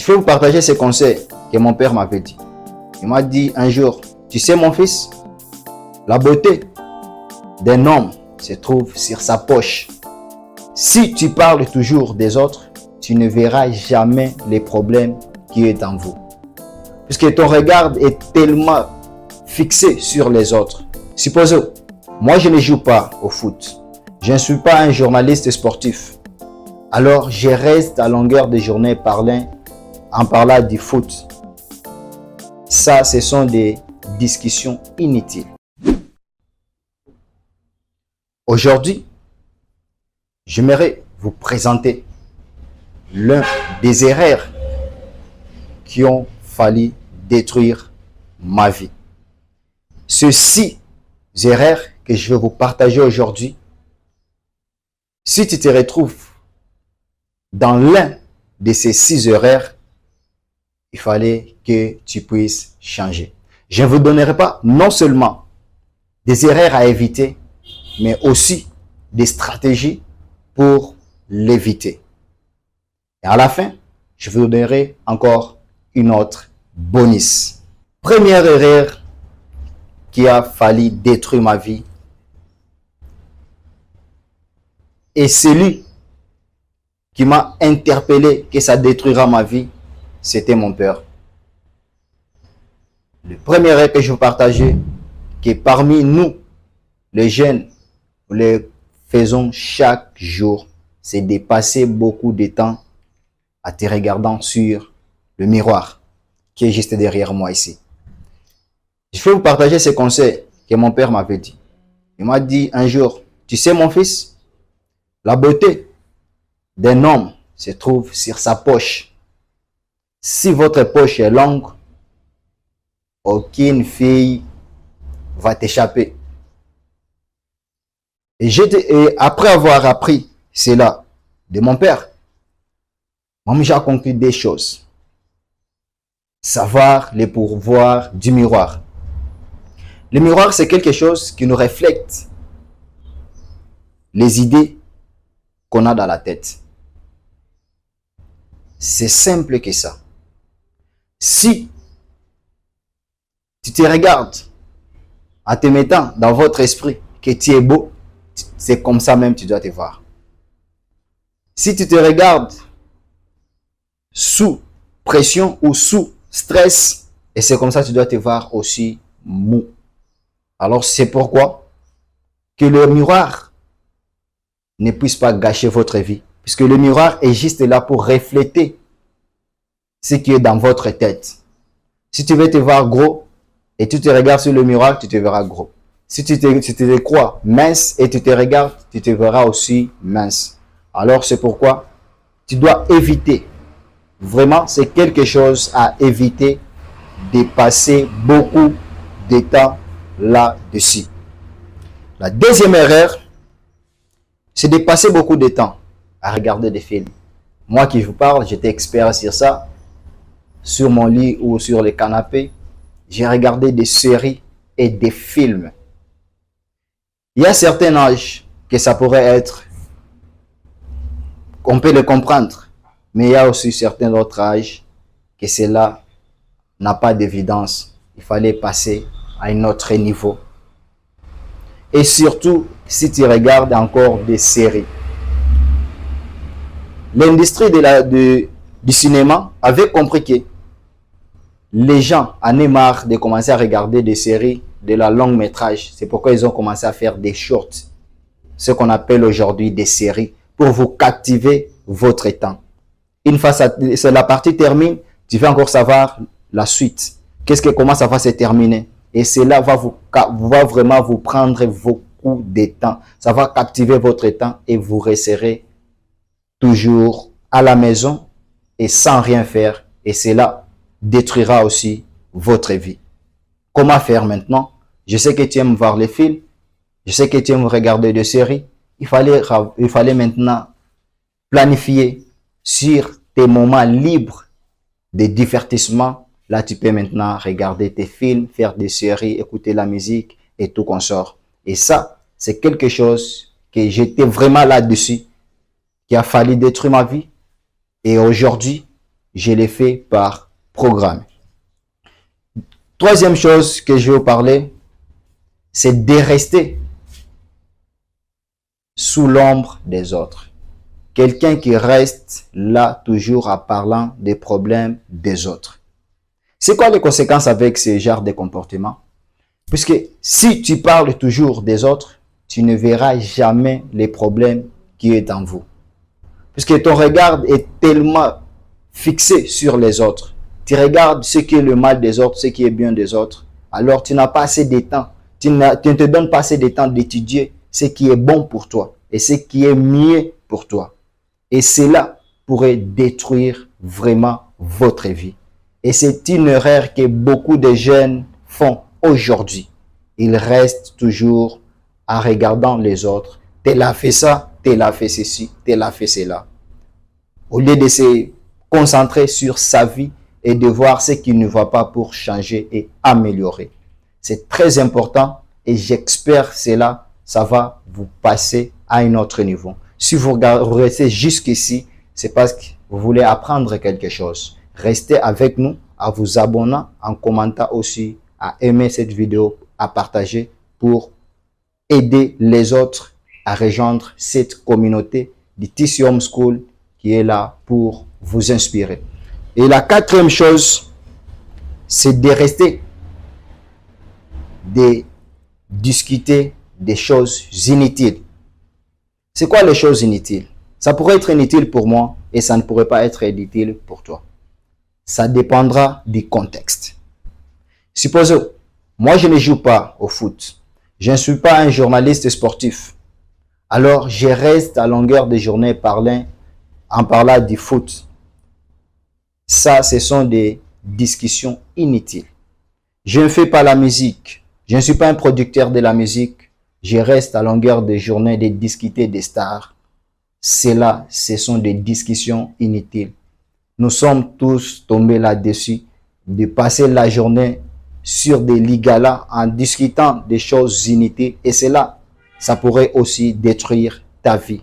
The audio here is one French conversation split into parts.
Je vais vous partager ces conseils que mon père m'avait dit. Il m'a dit un jour, tu sais mon fils, la beauté d'un homme se trouve sur sa poche. Si tu parles toujours des autres, tu ne verras jamais les problèmes qui sont en vous. Puisque ton regard est tellement fixé sur les autres. Supposons, moi je ne joue pas au foot. Je ne suis pas un journaliste sportif. Alors je reste à longueur de journée en parlant du foot. Ça, ce sont des discussions inutiles. Aujourd'hui, j'aimerais vous présenter l'un des erreurs qui ont failli détruire ma vie. Ces 6 erreurs que je vais vous partager aujourd'hui, si tu te retrouves dans l'un de ces 6 erreurs, il fallait que tu puisses changer. Je ne vous donnerai pas non seulement des erreurs à éviter, mais aussi des stratégies pour l'éviter. Et à la fin, je vous donnerai encore une autre bonus. Première erreur qui a failli détruire ma vie. Et celui qui m'a interpellé que ça détruira ma vie, c'était mon père. Le premier erreur que je veux partager, que parmi nous, les jeunes, nous le faisons chaque jour, c'est de passer beaucoup de temps à te regardant sur le miroir qui est juste derrière moi ici. Je vais vous partager ces conseils que mon père m'avait dit. Il m'a dit un jour, tu sais mon fils, la beauté d'un homme se trouve sur sa poche. Si votre poche est longue, aucune fille va t'échapper. Et après avoir appris cela de mon père, moi j'ai compris des choses. Savoir les pouvoirs du miroir. Le miroir, c'est quelque chose qui nous reflète les idées qu'on a dans la tête. C'est simple que ça. Si tu te regardes en te mettant dans votre esprit que tu es beau, c'est comme ça même tu dois te voir. Si tu te regardes sous pression ou sous stress, et c'est comme ça tu dois te voir aussi mou. Alors c'est pourquoi que le miroir ne puisse pas gâcher votre vie. Puisque le miroir est juste là pour refléter ce qui est dans votre tête. Si tu veux te voir gros et tu te regardes sur le miroir, tu te verras gros. Si tu te crois mince et tu te regardes, tu te verras aussi mince. Alors c'est pourquoi tu dois éviter. Vraiment, c'est quelque chose à éviter de passer beaucoup de temps là-dessus. La deuxième erreur, c'est de passer beaucoup de temps à regarder des films. Moi qui vous parle, j'étais expert sur ça. Sur mon lit ou sur le canapé, j'ai regardé des séries et des films. Il y a certains âges que ça pourrait être, on peut le comprendre, mais il y a aussi certains autres âges que cela n'a pas d'évidence. Il fallait passer à un autre niveau. Et surtout, si tu regardes encore des séries. L'industrie du cinéma avait compris que les gens en aient marre de commencer à regarder des séries de la longue métrage. C'est pourquoi ils ont commencé à faire des shorts, ce qu'on appelle aujourd'hui des séries, pour vous captiver votre temps. Une fois la partie termine, tu vas encore savoir la suite. Comment ça va se terminer? Et cela va vraiment vous prendre beaucoup de temps. Ça va captiver votre temps et vous resterez toujours à la maison et sans rien faire. Et cela détruira aussi votre vie. Comment faire maintenant? Je sais que tu aimes voir les films. Je sais que tu aimes regarder des séries. Il fallait maintenant planifier sur tes moments libres de divertissement. Là, tu peux maintenant regarder tes films, faire des séries, écouter la musique et tout consort. Et ça, c'est quelque chose que j'étais vraiment là-dessus, qui a fallu détruire ma vie. Et aujourd'hui, je l'ai fait par programme. Troisième chose que je vais vous parler, c'est de rester sous l'ombre des autres. Quelqu'un qui reste là toujours en parlant des problèmes des autres. C'est quoi les conséquences avec ce genre de comportement? Puisque si tu parles toujours des autres, tu ne verras jamais les problèmes qui sont en vous. Puisque ton regard est tellement fixé sur les autres. Tu regardes ce qui est le mal des autres, ce qui est bien des autres. Alors tu n'as pas assez de temps. Tu ne te donnes pas assez de temps d'étudier ce qui est bon pour toi et ce qui est mieux pour toi. Et cela pourrait détruire vraiment votre vie. Et c'est une erreur que beaucoup de jeunes font aujourd'hui. Ils restent toujours en regardant les autres. Tel a fait ça, tel a fait ceci, tel a fait cela. Au lieu de se concentrer sur sa vie et de voir ce qu'il ne va pas pour changer et améliorer. C'est très important et j'espère cela, ça va vous passer à un autre niveau. Si vous restez jusqu'ici, c'est parce que vous voulez apprendre quelque chose. Restez avec nous en vous abonnant, en commentant aussi, à aimer cette vidéo, à partager pour aider les autres à rejoindre cette communauté du TC Home School qui est là pour vous inspirer. Et la quatrième chose, c'est de rester, de discuter des choses inutiles. C'est quoi les choses inutiles? Ça pourrait être inutile pour moi et ça ne pourrait pas être inutile pour toi. Ça dépendra du contexte. Supposons, moi je ne joue pas au foot. Je ne suis pas un journaliste sportif. Alors je reste à longueur de journée en parlant du foot. Ça, ce sont des discussions inutiles. Je ne fais pas la musique. Je ne suis pas un producteur de la musique. Je reste à longueur de journée de discuter des stars. Cela, ce sont des discussions inutiles. Nous sommes tous tombés là-dessus, de passer la journée sur des ligalas en discutant des choses inutiles. Et cela, ça pourrait aussi détruire ta vie.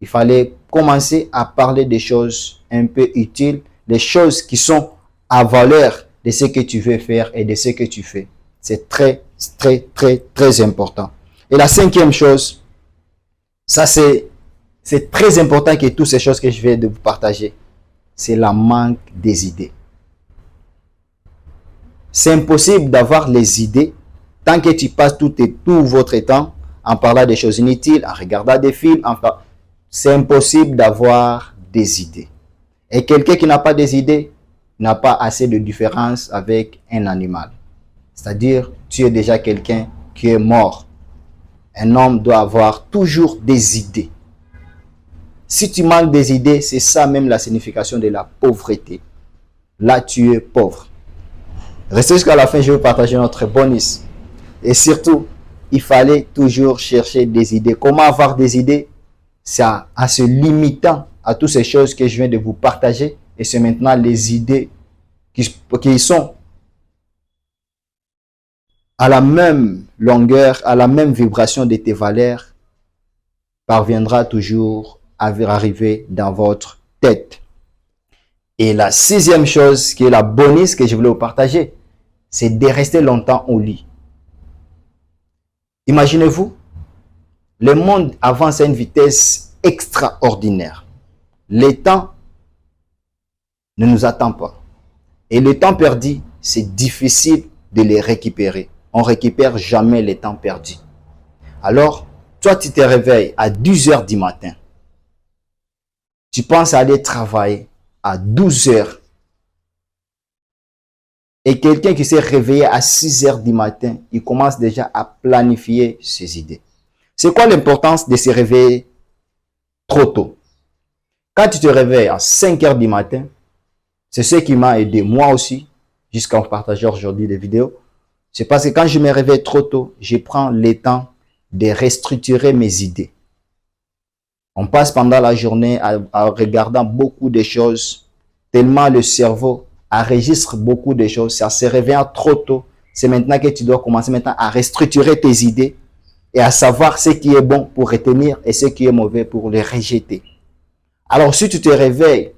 Il fallait commencer à parler des choses un peu utiles, des choses qui sont à valeur de ce que tu veux faire et de ce que tu fais. C'est très, très, très, très important. Et la cinquième chose, ça c'est très important que toutes ces choses que je vais de vous partager, c'est la manque des idées. C'est impossible d'avoir les idées tant que tu passes tout votre temps en parlant des choses inutiles, en regardant des films. C'est impossible d'avoir des idées. Et quelqu'un qui n'a pas des idées n'a pas assez de différence avec un animal. C'est-à-dire, tu es déjà quelqu'un qui est mort. Un homme doit avoir toujours des idées. Si tu manques des idées, c'est ça même la signification de la pauvreté. Là, tu es pauvre. Restez jusqu'à la fin, je vais partager notre bonus. Et surtout, il fallait toujours chercher des idées. Comment avoir des idées? C'est en se limitant à toutes ces choses que je viens de vous partager. Et c'est maintenant les idées qui sont à la même longueur, à la même vibration de tes valeurs, parviendra toujours à arriver dans votre tête. Et la sixième chose, qui est la bonus que je voulais vous partager, c'est de rester longtemps au lit. Imaginez-vous, le monde avance à une vitesse extraordinaire. Le temps ne nous attend pas. Et le temps perdu, c'est difficile de les récupérer. On ne récupère jamais le temps perdu. Alors, toi, tu te réveilles à 10 heures du matin. Tu penses aller travailler à 12 heures. Et quelqu'un qui s'est réveillé à 6 heures du matin, il commence déjà à planifier ses idées. C'est quoi l'importance de se réveiller trop tôt? Quand tu te réveilles à 5 heures du matin, c'est ce qui m'a aidé moi aussi, jusqu'à partager aujourd'hui des vidéos. C'est parce que quand je me réveille trop tôt, je prends le temps de restructurer mes idées. On passe pendant la journée à regarder beaucoup de choses, tellement le cerveau enregistre beaucoup de choses. Ça se réveille trop tôt. C'est maintenant que tu dois commencer maintenant à restructurer tes idées et à savoir ce qui est bon pour retenir et ce qui est mauvais pour les rejeter. Alors si tu te réveilles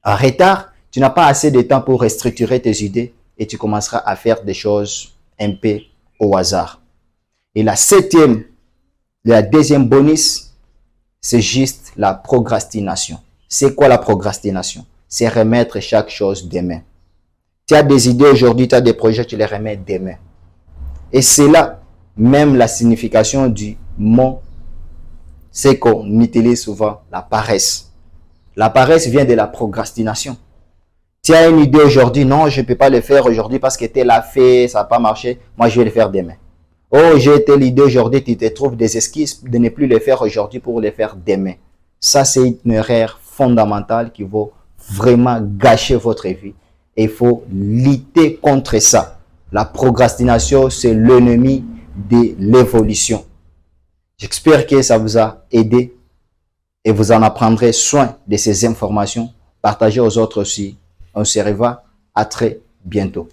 en retard, Tu n'as pas assez de temps pour restructurer tes idées et tu commenceras à faire des choses un peu au hasard. Et la deuxième bonus, c'est juste la procrastination. C'est quoi la procrastination? C'est remettre chaque chose demain. Tu as des idées aujourd'hui, tu as des projets, tu les remets demain. Et c'est là même la signification du mot, c'est qu'on utilise souvent la paresse. La paresse vient de la procrastination. Tu as une idée aujourd'hui, non, je ne peux pas le faire aujourd'hui parce que tel a fait, ça n'a pas marché, moi je vais le faire demain. Oh, j'ai telle idée aujourd'hui, tu te trouves des excuses de ne plus le faire aujourd'hui pour le faire demain. Ça, c'est une erreur fondamentale qui va vraiment gâcher votre vie. Et il faut lutter contre ça. La procrastination, c'est l'ennemi de l'évolution. J'espère que ça vous a aidé et vous en apprendrez soin de ces informations. Partagez aux autres aussi. On se revoit à très bientôt.